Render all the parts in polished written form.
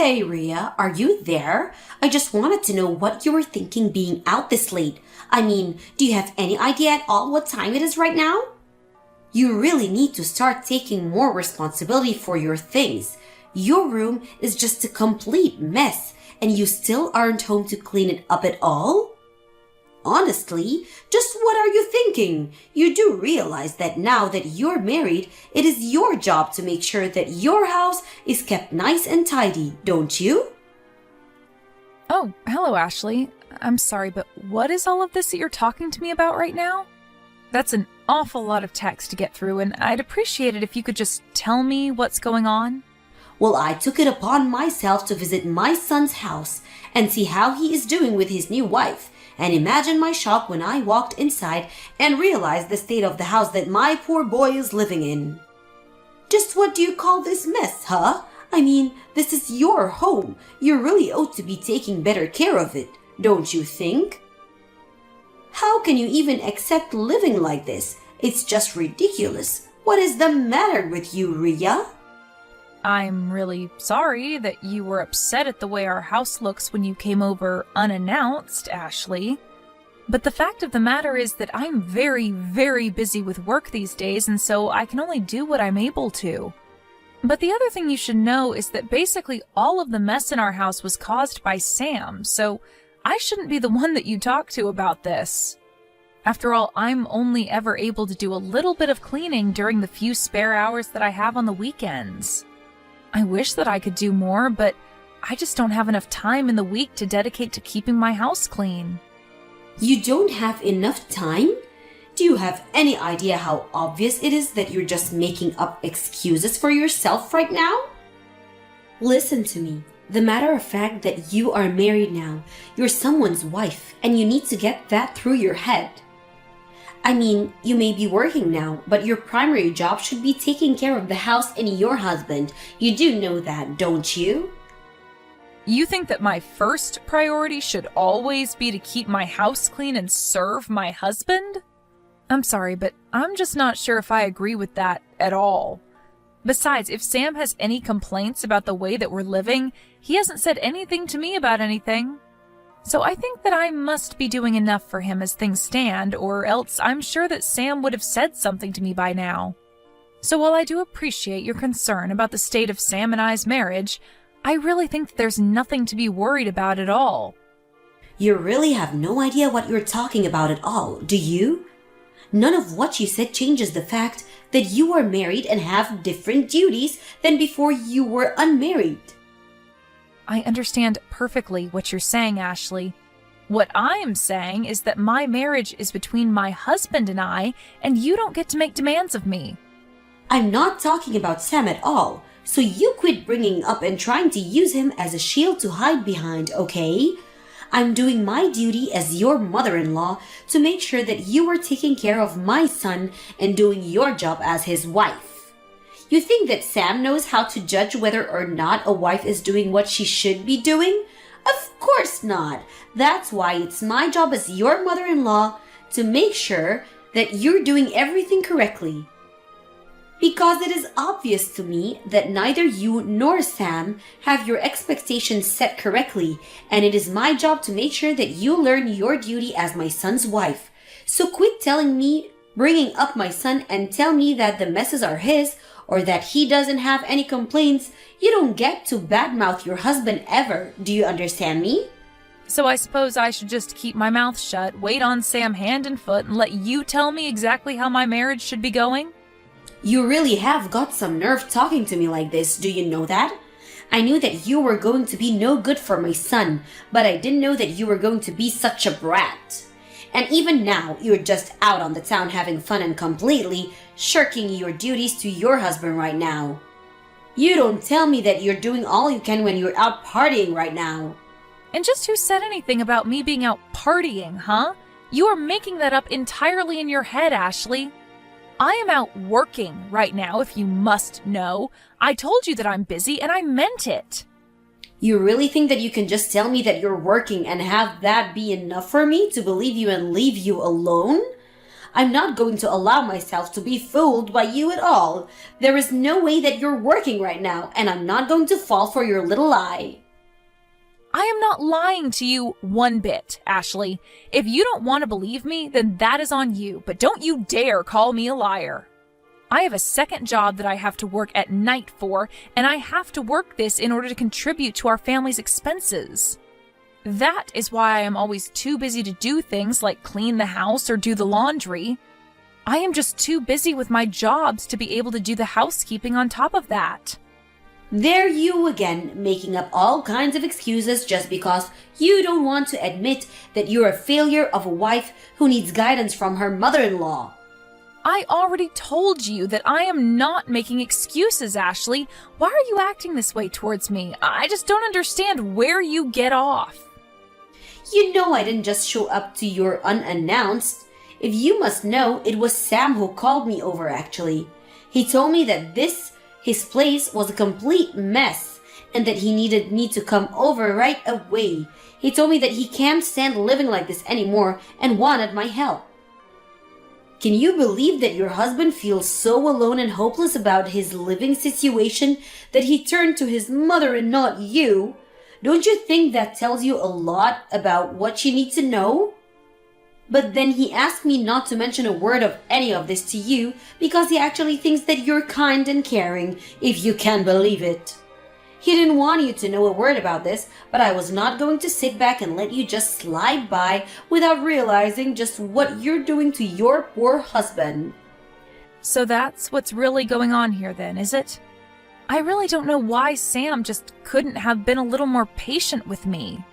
Hey Ria, are you there? I just wanted to know what you were thinking being out this late. I mean, do you have any idea at all what time it is right now? You really need to start taking more responsibility for your things. Your room is just a complete mess, and you still aren't home to clean it up at all? Honestly, just what are you thinking? You do realize that now that you're married, it is your job to make sure that your house is kept nice and tidy, don't you? Oh, hello, Ashley. I'm sorry, but what is all of this that you're talking to me about right now? That's an awful lot of text to get through, and I'd appreciate it if you could just tell me what's going on. Well, I took it upon myself to visit my son's house and see how he is doing with his new wife. And imagine my shock when I walked inside and realized the state of the house that my poor boy is living in. Just what do you call this mess, huh? I mean, this is your home. You really ought to be taking better care of it, don't you think? How can you even accept living like this? It's just ridiculous. What is the matter with you, Ria? I'm really sorry that you were upset at the way our house looks when you came over unannounced, Ashley. But the fact of the matter is that I'm very, very busy with work these days, and so I can only do what I'm able to. But the other thing you should know is that basically all of the mess in our house was caused by Sam, so I shouldn't be the one that you talk to about this. After all, I'm only ever able to do a little bit of cleaning during the few spare hours that I have on the weekends. I wish that I could do more, but I just don't have enough time in the week to dedicate to keeping my house clean. You don't have enough time? Do you have any idea how obvious it is that you're just making up excuses for yourself right now? Listen to me. The matter of fact that you are married now, you're someone's wife, and you need to get that through your head. I mean, you may be working now, but your primary job should be taking care of the house and your husband. You do know that, don't you? You think that my first priority should always be to keep my house clean and serve my husband? I'm sorry, but I'm just not sure if I agree with that at all. Besides, if Sam has any complaints about the way that we're living, he hasn't said anything to me about anything. So I think that I must be doing enough for him as things stand, or else I'm sure that Sam would have said something to me by now. So while I do appreciate your concern about the state of Sam and I's marriage, I really think that there's nothing to be worried about at all. You really have no idea what you're talking about at all, do you? None of what you said changes the fact that you are married and have different duties than before you were unmarried. I understand perfectly what you're saying, Ashley. What I am saying is that my marriage is between my husband and you don't get to make demands of me. I'm not talking about Sam at all, so you quit bringing up and trying to use him as a shield to hide behind, okay? I'm doing my duty as your mother-in-law to make sure that you are taking care of my son and doing your job as his wife. You think that Sam knows how to judge whether or not a wife is doing what she should be doing? Of course not. That's why it's my job as your mother-in-law to make sure that you're doing everything correctly. Because it is obvious to me that neither you nor Sam have your expectations set correctly, and it is my job to make sure that you learn your duty as my son's wife. So quit telling me, bringing up my son, and tell me that the messes are his, or that he doesn't have any complaints. You don't get to badmouth your husband ever. Do you understand me? So I suppose I should just keep my mouth shut, wait on Sam hand and foot, and let you tell me exactly how my marriage should be going? You really have got some nerve talking to me like this, do you know that? I knew that you were going to be no good for my son, but I didn't know that you were going to be such a brat. And even now, you're just out on the town having fun and completely shirking your duties to your husband right now. You don't tell me that you're doing all you can when you're out partying right now. And just who said anything about me being out partying, huh? You are making that up entirely in your head, Ashley. I am out working right now, if you must know. I told you that I'm busy, and I meant it. You really think that you can just tell me that you're working and have that be enough for me to believe you and leave you alone? I'm not going to allow myself to be fooled by you at all. There is no way that you're working right now, and I'm not going to fall for your little lie. I am not lying to you one bit, Ashley. If you don't want to believe me, then that is on you, but don't you dare call me a liar. I have a second job that I have to work at night for, and I have to work this in order to contribute to our family's expenses. That is why I am always too busy to do things like clean the house or do the laundry. I am just too busy with my jobs to be able to do the housekeeping on top of that. There you again, making up all kinds of excuses just because you don't want to admit that you're a failure of a wife who needs guidance from her mother-in-law. I already told you that I am not making excuses, Ashley. Why are you acting this way towards me? I just don't understand where you get off. You know I didn't just show up to your unannounced. If you must know, it was Sam who called me over actually. He told me that his place was a complete mess and that he needed me to come over right away. He told me that he can't stand living like this anymore and wanted my help. Can you believe that your husband feels so alone and hopeless about his living situation that he turned to his mother and not you? Don't you think that tells you a lot about what you need to know? But then he asked me not to mention a word of any of this to you because he actually thinks that you're kind and caring, if you can believe it. He didn't want you to know a word about this, but I was not going to sit back and let you just slide by without realizing just what you're doing to your poor husband. So that's what's really going on here then, is it? I really don't know why Sam just couldn't have been a little more patient with me.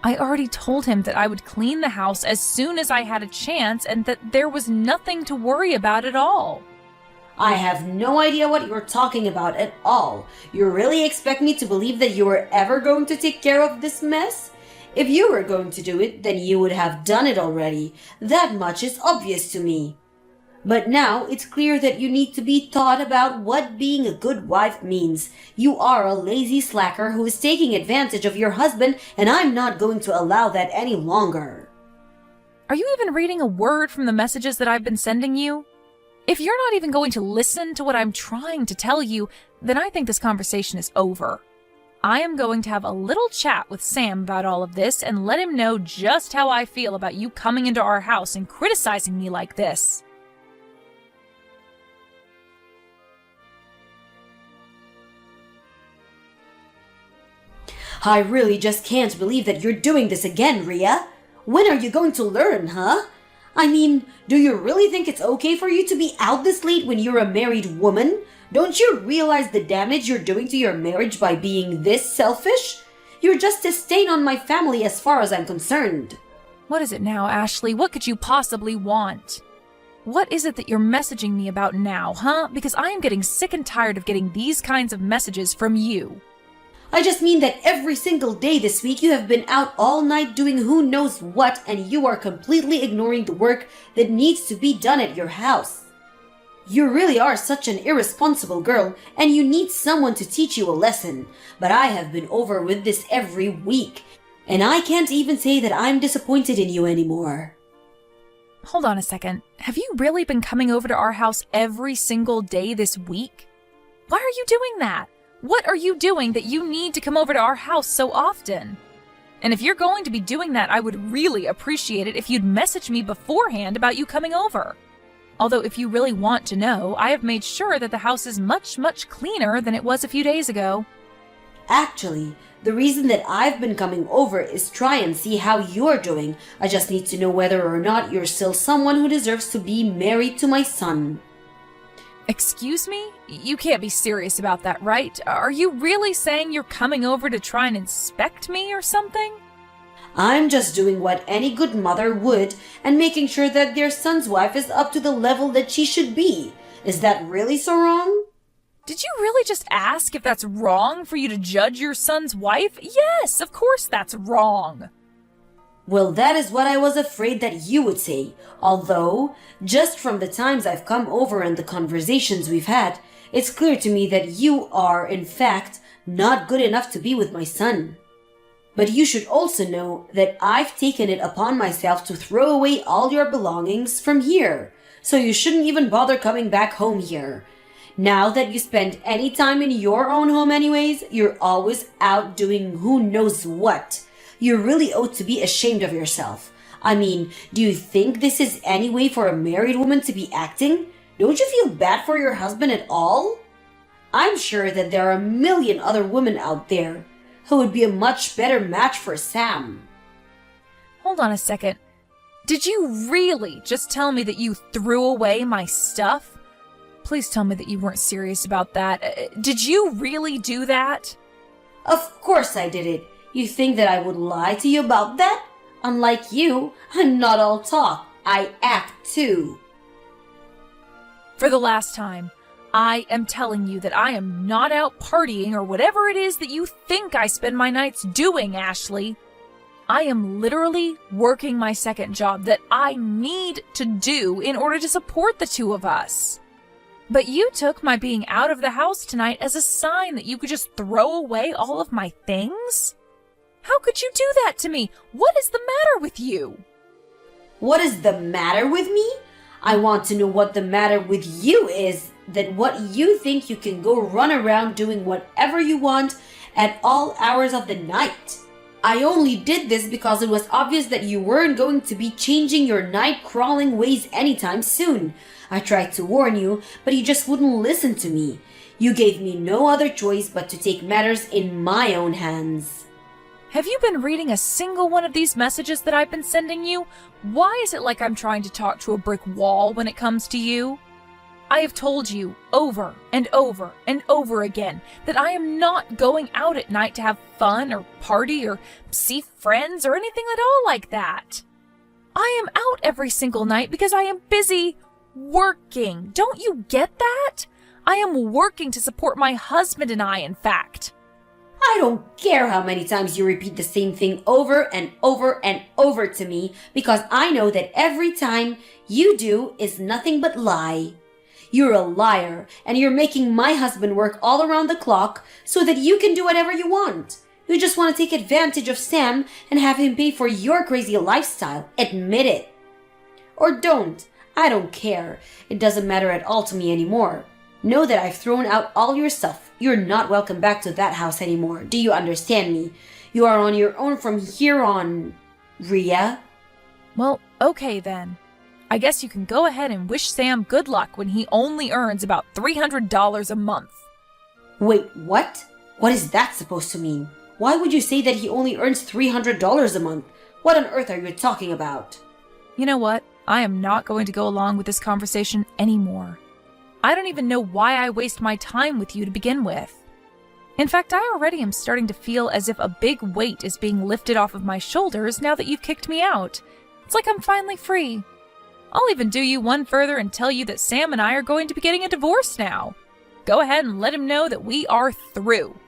I already told him that I would clean the house as soon as I had a chance and that there was nothing to worry about at all. I have no idea what you're talking about at all. You really expect me to believe that you were ever going to take care of this mess? If you were going to do it, then you would have done it already. That much is obvious to me. But now it's clear that you need to be taught about what being a good wife means. You are a lazy slacker who is taking advantage of your husband, and I'm not going to allow that any longer. Are you even reading a word from the messages that I've been sending you? If you're not even going to listen to what I'm trying to tell you, then I think this conversation is over. I am going to have a little chat with Sam about all of this and let him know just how I feel about you coming into our house and criticizing me like this. I really just can't believe that you're doing this again, Rhea. When are you going to learn, huh? I mean, do you really think it's okay for you to be out this late when you're a married woman? Don't you realize the damage you're doing to your marriage by being this selfish? You're just a stain on my family as far as I'm concerned. What is it now, Ashley? What could you possibly want? What is it that you're messaging me about now, huh? Because I am getting sick and tired of getting these kinds of messages from you. I just mean that every single day this week you have been out all night doing who knows what, and you are completely ignoring the work that needs to be done at your house. You really are such an irresponsible girl, and you need someone to teach you a lesson. But I have been over with this every week, and I can't even say that I'm disappointed in you anymore. Hold on a second. Have you really been coming over to our house every single day this week? Why are you doing that? What are you doing that you need to come over to our house so often? And if you're going to be doing that, I would really appreciate it if you'd message me beforehand about you coming over. Although if you really want to know, I have made sure that the house is much, much cleaner than it was a few days ago. Actually, the reason that I've been coming over is try and see how you're doing. I just need to know whether or not you're still someone who deserves to be married to my son. Excuse me? You can't be serious about that, right? Are you really saying you're coming over to try and inspect me or something? I'm just doing what any good mother would and making sure that their son's wife is up to the level that she should be. Is that really so wrong? Did you really just ask if that's wrong for you to judge your son's wife? Yes, of course that's wrong. Well, that is what I was afraid that you would say. Although, just from the times I've come over and the conversations we've had, it's clear to me that you are, in fact, not good enough to be with my son. But you should also know that I've taken it upon myself to throw away all your belongings from here, so you shouldn't even bother coming back home here. Now that you spend any time in your own home anyways, you're always out doing who knows what. You really ought to be ashamed of yourself. I mean, do you think this is any way for a married woman to be acting? Don't you feel bad for your husband at all? I'm sure that there are a million other women out there who would be a much better match for Sam. Hold on a second. Did you really just tell me that you threw away my stuff? Please tell me that you weren't serious about that. Did you really do that? Of course I did it. You think that I would lie to you about that? Unlike you, I'm not all talk. I act too. For the last time, I am telling you that I am not out partying or whatever it is that you think I spend my nights doing, Ashley. I am literally working my second job that I need to do in order to support the two of us. But you took my being out of the house tonight as a sign that you could just throw away all of my things? How could you do that to me? What is the matter with you? What is the matter with me? I want to know what the matter with you is, that what you think you can go run around doing whatever you want at all hours of the night. I only did this because it was obvious that you weren't going to be changing your night-crawling ways anytime soon. I tried to warn you, but you just wouldn't listen to me. You gave me no other choice but to take matters in my own hands. Have you been reading a single one of these messages that I've been sending you? Why is it like I'm trying to talk to a brick wall when it comes to you? I have told you over and over and over again that I am not going out at night to have fun or party or see friends or anything at all like that. I am out every single night because I am busy working. Don't you get that? I am working to support my husband and I, in fact. I don't care how many times you repeat the same thing over and over and over to me, because I know that every time you do is nothing but lie. You're a liar, and you're making my husband work all around the clock so that you can do whatever you want. You just want to take advantage of Sam and have him pay for your crazy lifestyle. Admit it. Or don't. I don't care. It doesn't matter at all to me anymore. Know that I've thrown out all your stuff. You're not welcome back to that house anymore. Do you understand me? You are on your own from here on, Rhea. Well, okay then. I guess you can go ahead and wish Sam good luck when he only earns about $300 a month. Wait, what? What is that supposed to mean? Why would you say that he only earns $300 a month? What on earth are you talking about? You know what? I am not going to go along with this conversation anymore. I don't even know why I waste my time with you to begin with. In fact, I already am starting to feel as if a big weight is being lifted off of my shoulders now that you've kicked me out. It's like I'm finally free. I'll even do you one further and tell you that Sam and I are going to be getting a divorce now. Go ahead and let him know that we are through.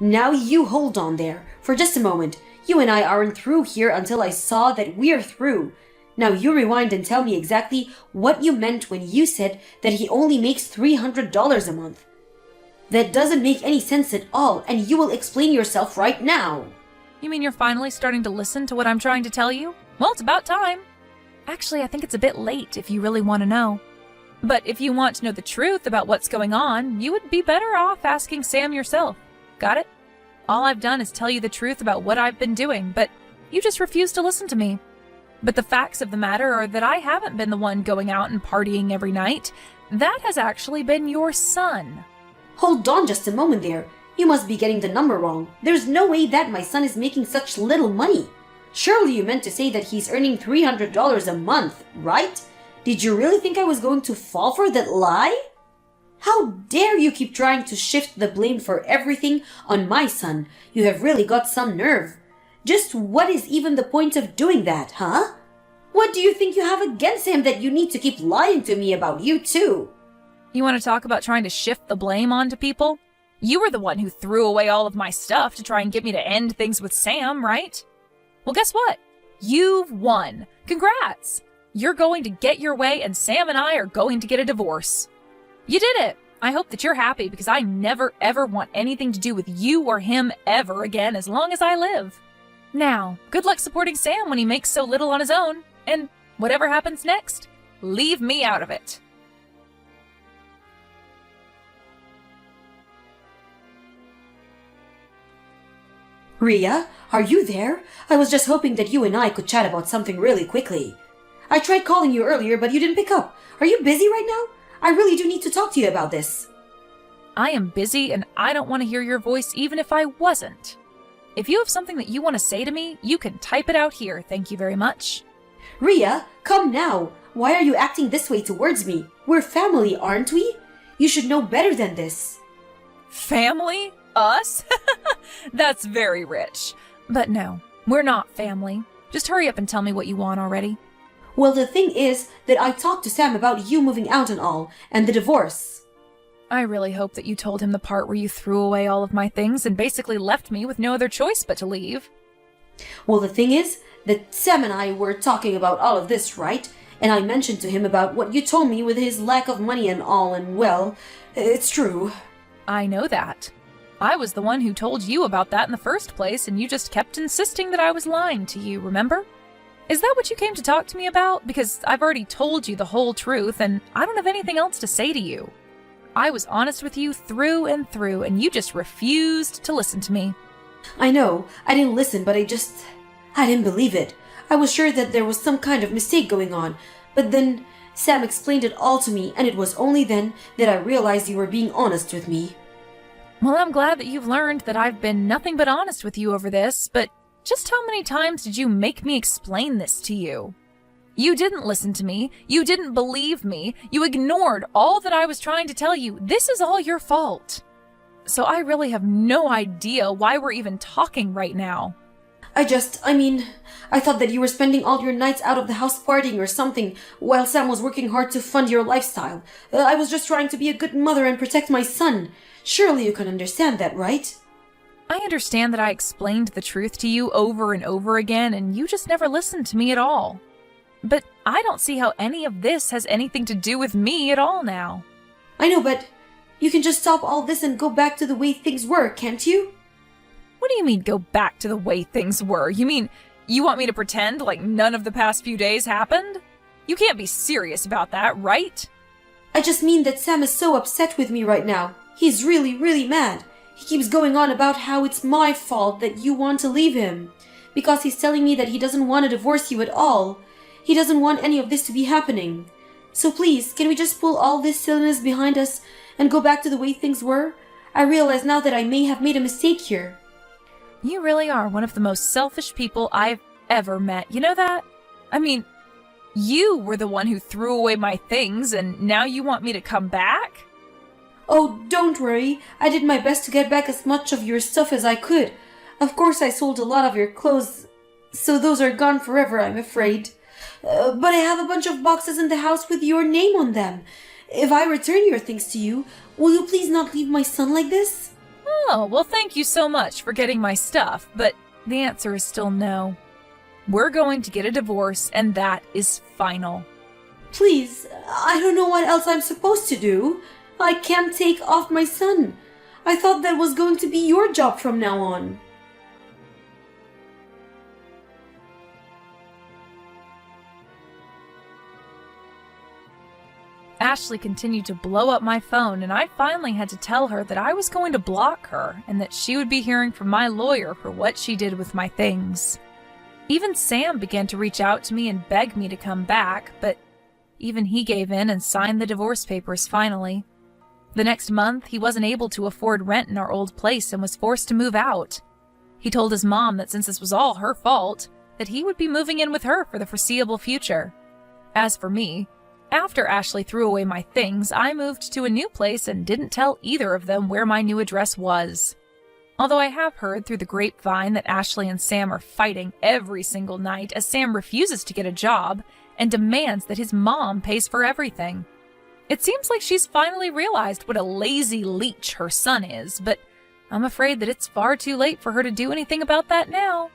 Now you hold on there. For just a moment. You and I aren't through here until I saw that we're through. Now you rewind and tell me exactly what you meant when you said that he only makes $300 a month. That doesn't make any sense at all, and you will explain yourself right now. You mean you're finally starting to listen to what I'm trying to tell you? Well, it's about time. Actually, I think it's a bit late if you really want to know. But if you want to know the truth about what's going on, you would be better off asking Sam yourself. Got it? All I've done is tell you the truth about what I've been doing, but you just refuse to listen to me. But the facts of the matter are that I haven't been the one going out and partying every night. That has actually been your son. Hold on just a moment there. You must be getting the number wrong. There's no way that my son is making such little money. Surely you meant to say that he's earning $300 a month, right? Did you really think I was going to fall for that lie? How dare you keep trying to shift the blame for everything on my son? You have really got some nerve. Just what is even the point of doing that, huh? What do you think you have against him that you need to keep lying to me about you too? You want to talk about trying to shift the blame onto people? You were the one who threw away all of my stuff to try and get me to end things with Sam, right? Well, guess what? You've won. Congrats! You're going to get your way and Sam and I are going to get a divorce. You did it! I hope that you're happy because I never ever want anything to do with you or him ever again as long as I live. Now, good luck supporting Sam when he makes so little on his own, and whatever happens next, leave me out of it. Ria, are you there? I was just hoping that you and I could chat about something really quickly. I tried calling you earlier, but you didn't pick up. Are you busy right now? I really do need to talk to you about this. I am busy, and I don't want to hear your voice even if I wasn't. If you have something that you want to say to me, you can type it out here, thank you very much. Ria, come now. Why are you acting this way towards me? We're family, aren't we? You should know better than this. Family? Us? That's very rich. But no, we're not family. Just hurry up and tell me what you want already. Well, the thing is that I talked to Sam about you moving out and all, and the divorce. I really hope that you told him the part where you threw away all of my things and basically left me with no other choice but to leave. Well, the thing is that Sam and I were talking about all of this, right? And I mentioned to him about what you told me with his lack of money and all, and well, it's true. I know that. I was the one who told you about that in the first place, and you just kept insisting that I was lying to you, remember? Is that what you came to talk to me about? Because I've already told you the whole truth, and I don't have anything else to say to you. I was honest with you through and through, and you just refused to listen to me. I know, I didn't listen, but I didn't believe it. I was sure that there was some kind of mistake going on, but then Sam explained it all to me, and it was only then that I realized you were being honest with me. Well, I'm glad that you've learned that I've been nothing but honest with you over this, but just how many times did you make me explain this to you? You didn't listen to me. You didn't believe me. You ignored all that I was trying to tell you. This is all your fault. So I really have no idea why we're even talking right now. I thought that you were spending all your nights out of the house partying or something while Sam was working hard to fund your lifestyle. I was just trying to be a good mother and protect my son. Surely you can understand that, right? I understand that I explained the truth to you over and over again, and you just never listened to me at all. But I don't see how any of this has anything to do with me at all now. I know, but you can just stop all this and go back to the way things were, can't you? What do you mean, go back to the way things were? You mean you want me to pretend like none of the past few days happened? You can't be serious about that, right? I just mean that Sam is so upset with me right now. He's really, really mad. He keeps going on about how it's my fault that you want to leave him. Because he's telling me that he doesn't want to divorce you at all. He doesn't want any of this to be happening. So please, can we just pull all this silliness behind us and go back to the way things were? I realize now that I may have made a mistake here. You really are one of the most selfish people I've ever met. You know that? I mean, you were the one who threw away my things, and now you want me to come back? Oh, don't worry. I did my best to get back as much of your stuff as I could. Of course, I sold a lot of your clothes, so those are gone forever, I'm afraid. But I have a bunch of boxes in the house with your name on them. If I return your things to you, will you please not leave my son like this? Oh, well, thank you so much for getting my stuff, but the answer is still no. We're going to get a divorce, and that is final. Please, I don't know what else I'm supposed to do. I can't take off my son. I thought that was going to be your job from now on. Ashley continued to blow up my phone, and I finally had to tell her that I was going to block her and that she would be hearing from my lawyer for what she did with my things. Even Sam began to reach out to me and beg me to come back, but even he gave in and signed the divorce papers finally. The next month, he wasn't able to afford rent in our old place and was forced to move out. He told his mom that since this was all her fault, that he would be moving in with her for the foreseeable future. As for me, after Ashley threw away my things, I moved to a new place and didn't tell either of them where my new address was. Although I have heard through the grapevine that Ashley and Sam are fighting every single night as Sam refuses to get a job and demands that his mom pays for everything. It seems like she's finally realized what a lazy leech her son is, but I'm afraid that it's far too late for her to do anything about that now.